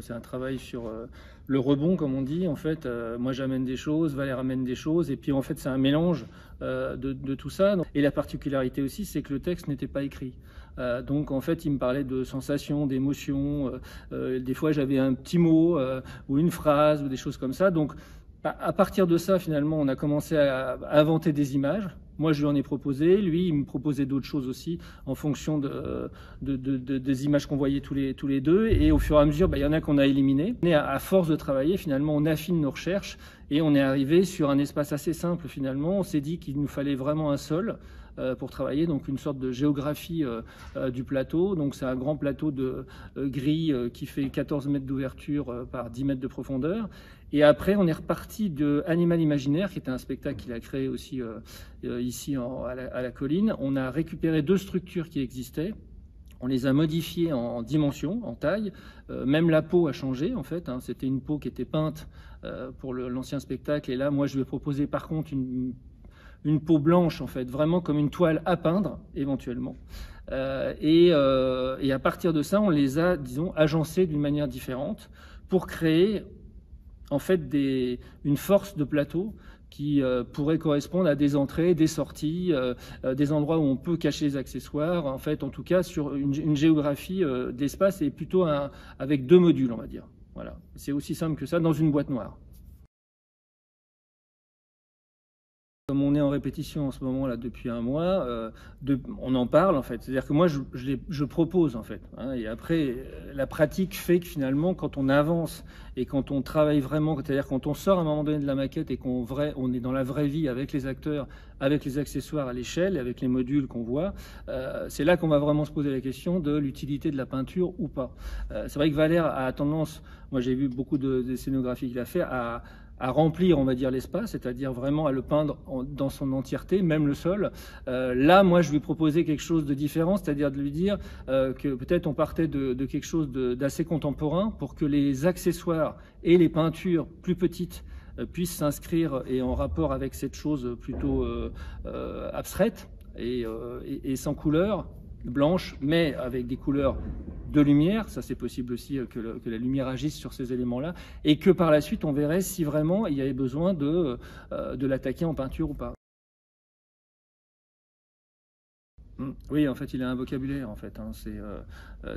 C'est un travail sur le rebond, comme on dit. En fait, moi j'amène des choses, Valère amène des choses, et puis en fait c'est un mélange de tout ça. Et la particularité aussi, c'est que le texte n'était pas écrit. Donc en fait, il me parlait de sensations, d'émotions. Des fois, j'avais un petit mot ou une phrase ou des choses comme ça. Donc à partir de ça, finalement, on a commencé à inventer des images. Moi, je lui en ai proposé. Lui, il me proposait d'autres choses aussi en fonction des images qu'on voyait tous les deux. Et au fur et à mesure, il y en a qu'on a éliminées. Et à force de travailler, finalement, on affine nos recherches et on est arrivé sur un espace assez simple, finalement. On s'est dit qu'il nous fallait vraiment un sol pour travailler, donc une sorte de géographie du plateau. Donc c'est un grand plateau de grille qui fait 14 mètres d'ouverture par 10 mètres de profondeur. Et après, on est reparti de Animal Imaginaire, qui était un spectacle qu'il a créé aussi ici à la colline. On a récupéré 2 structures qui existaient. On les a modifiées en dimension, en taille. Même la peau a changé, en fait. C'était une peau qui était peinte pour l'ancien spectacle. Et là, moi, je lui ai proposé, par contre, une peau blanche, en fait, vraiment comme une toile à peindre, éventuellement. Et à partir de ça, on les a, disons, agencés d'une manière différente pour créer, en fait, une force de plateau qui pourrait correspondre à des entrées, des sorties, des endroits où on peut cacher les accessoires, en fait, en tout cas, sur une géographie d'espace et plutôt avec 2 modules, on va dire. Voilà. C'est aussi simple que ça, dans une boîte noire. Comme on est en répétition en ce moment là depuis un mois, on en parle en fait. C'est-à-dire que moi je propose en fait. Et après la pratique fait que finalement quand on avance et quand on travaille vraiment, c'est-à-dire quand on sort à un moment donné de la maquette et qu'on est dans la vraie vie avec les acteurs, avec les accessoires à l'échelle, avec les modules qu'on voit, c'est là qu'on va vraiment se poser la question de l'utilité de la peinture ou pas. C'est vrai que Valère a tendance, moi j'ai vu beaucoup de scénographies qu'il a fait, à remplir, on va dire, l'espace, c'est-à-dire vraiment à le peindre dans son entièreté, même le sol. Là, moi, je lui proposais quelque chose de différent, c'est-à-dire de lui dire que peut-être on partait de quelque chose d'assez contemporain pour que les accessoires et les peintures plus petites puissent s'inscrire et en rapport avec cette chose plutôt abstraite et sans couleur, blanche, mais avec des couleurs de lumière. Ça, c'est possible aussi que la lumière agisse sur ces éléments-là, et que par la suite, on verrait si vraiment il y avait besoin de l'attaquer en peinture ou pas. Oui, en fait, il a un vocabulaire, en fait.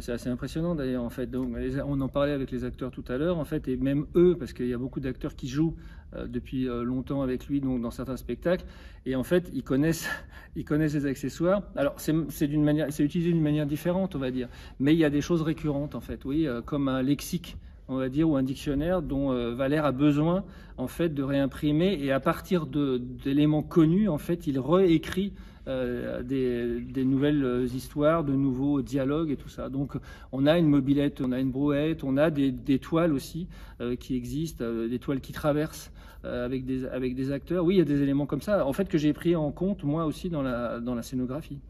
C'est assez impressionnant, d'ailleurs, en fait. Donc, on en parlait avec les acteurs tout à l'heure, en fait, et même eux, parce qu'il y a beaucoup d'acteurs qui jouent depuis longtemps avec lui, donc dans certains spectacles, et en fait, ils connaissent les accessoires. Alors, c'est utilisé d'une manière différente, on va dire, mais il y a des choses récurrentes, en fait, oui, comme un lexique, on va dire, ou un dictionnaire dont Valère a besoin, en fait, de réimprimer, et à partir d'éléments connus, en fait, il réécrit des nouvelles histoires, de nouveaux dialogues et tout ça. Donc on a une mobilette, on a une brouette, on a des toiles aussi qui existent, des toiles qui traversent avec des acteurs. Oui, il y a des éléments comme ça, en fait, que j'ai pris en compte moi aussi dans la scénographie,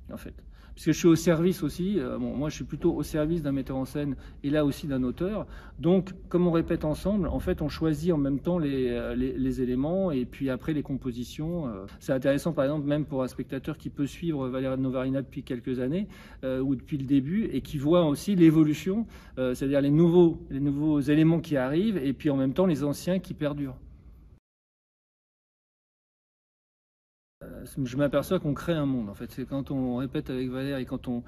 en fait. Puisque je suis au service aussi, moi je suis plutôt au service d'un metteur en scène et là aussi d'un auteur. Donc comme on répète ensemble, en fait on choisit en même temps les éléments et puis après les compositions. C'est intéressant par exemple même pour un spectateur qui peut suivre Valeria Novarina depuis quelques années ou depuis le début et qui voit aussi l'évolution, c'est-à-dire les nouveaux éléments qui arrivent et puis en même temps les anciens qui perdurent. Je m'aperçois qu'on crée un monde. En fait, c'est quand on répète avec Valère et quand on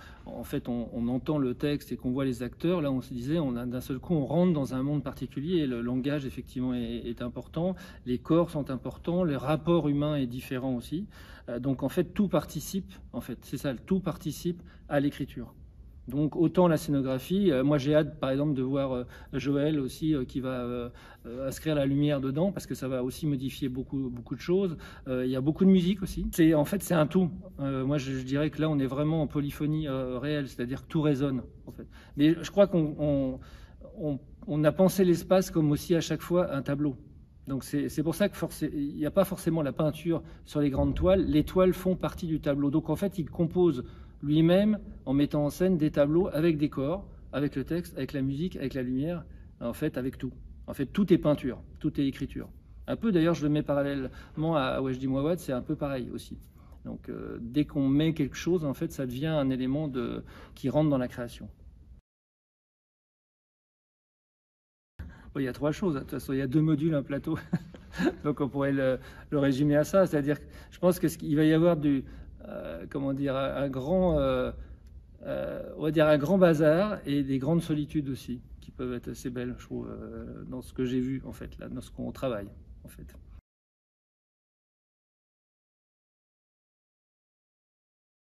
entend le texte et qu'on voit les acteurs. Là, on se disait, d'un seul coup, on rentre dans un monde particulier. Et le langage, effectivement, est important. Les corps sont importants. Le rapport humain est différent aussi. Donc, en fait, tout participe. En fait, c'est ça. Tout participe à l'écriture. Donc autant la scénographie, moi j'ai hâte par exemple de voir Joël aussi qui va inscrire la lumière dedans parce que ça va aussi modifier beaucoup de choses. Il y a beaucoup de musique aussi. En fait c'est un tout. Moi je dirais que là on est vraiment en polyphonie réelle, c'est-à-dire que tout résonne en fait. Mais je crois qu'on a pensé l'espace comme aussi à chaque fois un tableau. Donc c'est pour ça qu'il n'y a pas forcément la peinture sur les grandes toiles. Les toiles font partie du tableau. Donc en fait il compose lui-même en mettant en scène des tableaux avec des corps, avec le texte, avec la musique, avec la lumière, en fait avec tout. En fait tout est peinture, tout est écriture. Un peu d'ailleurs je le mets parallèlement à Wajdi Mouawad, c'est un peu pareil aussi. Donc dès qu'on met quelque chose, en fait ça devient un élément qui rentre dans la création. Il y a trois choses. De toute façon, il y a 2 modules, un plateau. Donc on pourrait le résumer à ça. C'est-à-dire que je pense qu'il va y avoir comment dire, un grand, on va dire un grand bazar et des grandes solitudes aussi, qui peuvent être assez belles, je trouve, dans ce que j'ai vu, en fait, là, dans ce qu'on travaille, en fait.